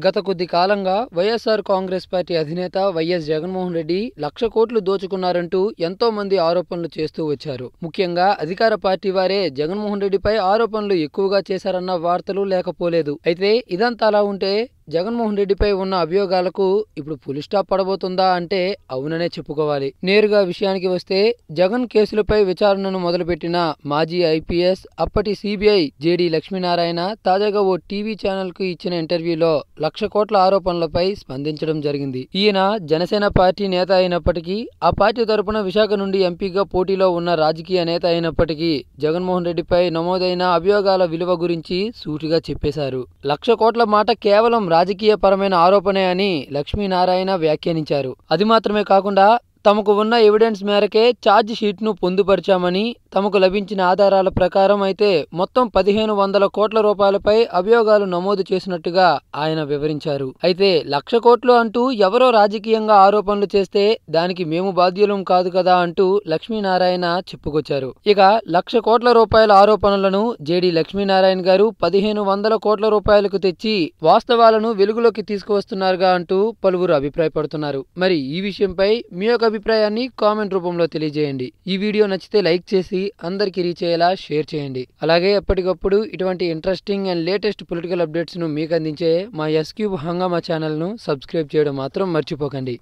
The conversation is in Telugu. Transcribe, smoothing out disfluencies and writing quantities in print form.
గత కొద్ది కాలంగా వైఎస్ఆర్ కాంగ్రెస్ పార్టీ అధినేత వైఎస్ జగన్మోహన్ రెడ్డి 1,00,000 కోట్లు దోచుకున్నారంటూ ఎంతో మంది ఆరోపణలు చేస్తూ వచ్చారు. ముఖ్యంగా అధికార పార్టీ వారే జగన్మోహన్ రెడ్డిపై ఆరోపణలు ఎక్కువగా చేశారన్న వార్తలు లేకపోలేదు. అయితే ఇదంతా అలా ఉంటే జగన్మోహన్ రెడ్డిపై ఉన్న అభియోగాలకు ఇప్పుడు ఫుల్ స్టాప్ పడబోతుందా అంటే అవుననే చెప్పుకోవాలి. నేరుగా విషయానికి వస్తే జగన్ కేసులపై విచారణను మొదలుపెట్టిన మాజీ ఐపీఎస్ అప్పటి సిబిఐ జేడీ లక్ష్మీనారాయణ తాజాగా ఓ టీవీ ఛానల్ కు ఇచ్చిన ఇంటర్వ్యూలో 1,00,000 కోట్ల ఆరోపణలపై స్పందించడం జరిగింది. ఈయన జనసేన పార్టీ నేత అయినప్పటికీ ఆ పార్టీ తరపున విశాఖ నుండి ఎంపీగా పోటీలో ఉన్న రాజకీయ నేత అయినప్పటికీ జగన్మోహన్ రెడ్డిపై నమోదైన అభియోగాల విలువ గురించి సూటిగా చెప్పేశారు. 1,00,000 కోట్ల మాట కేవలం రాజకీయ పరమైన ఆరోపణే అని లక్ష్మీనారాయణ వ్యాఖ్యానించారు. అది మాత్రమే కాకుండా తమకు ఉన్న ఎవిడెన్స్ మేరకే ఛార్జ్ షీట్ ను పొందుపరిచామని, తమకు లభించిన ఆధారాల ప్రకారం అయితే మొత్తం 1,500 కోట్ల రూపాయలపై అభియోగాలు నమోదు చేసినట్టుగా ఆయన వివరించారు. అయితే 1,00,000 కోట్లు అంటూ ఎవరో రాజకీయంగా ఆరోపణలు చేస్తే దానికి మేము బాధ్యులం కాదు కదా అంటూ లక్ష్మీనారాయణ చెప్పుకొచ్చారు. ఇక 1,00,000 కోట్ల రూపాయల ఆరోపణలను జేడీ లక్ష్మీనారాయణ గారు 1,500 కోట్ల రూపాయలకు తెచ్చి వాస్తవాలను వెలుగులోకి తీసుకువస్తున్నారుగా అంటూ పలువురు అభిప్రాయపడుతున్నారు. మరి ఈ విషయంపై మీ యొక్క అభిప్రాయాన్ని కామెంట్ రూపంలో తెలియజేయండి. ఈ వీడియో నచ్చితే లైక్ చేసి అందరికీ రీచ్ అయ్యేలా షేర్ చేయండి. అలాగే ఎప్పటికప్పుడు ఇటువంటి interesting and latest political updates ను మీకు అందించే మా ఎస్ క్యూబ్ హంగామా ఛానల్ ను సబ్స్క్రైబ్ చేయడం మాత్రం మర్చిపోకండి.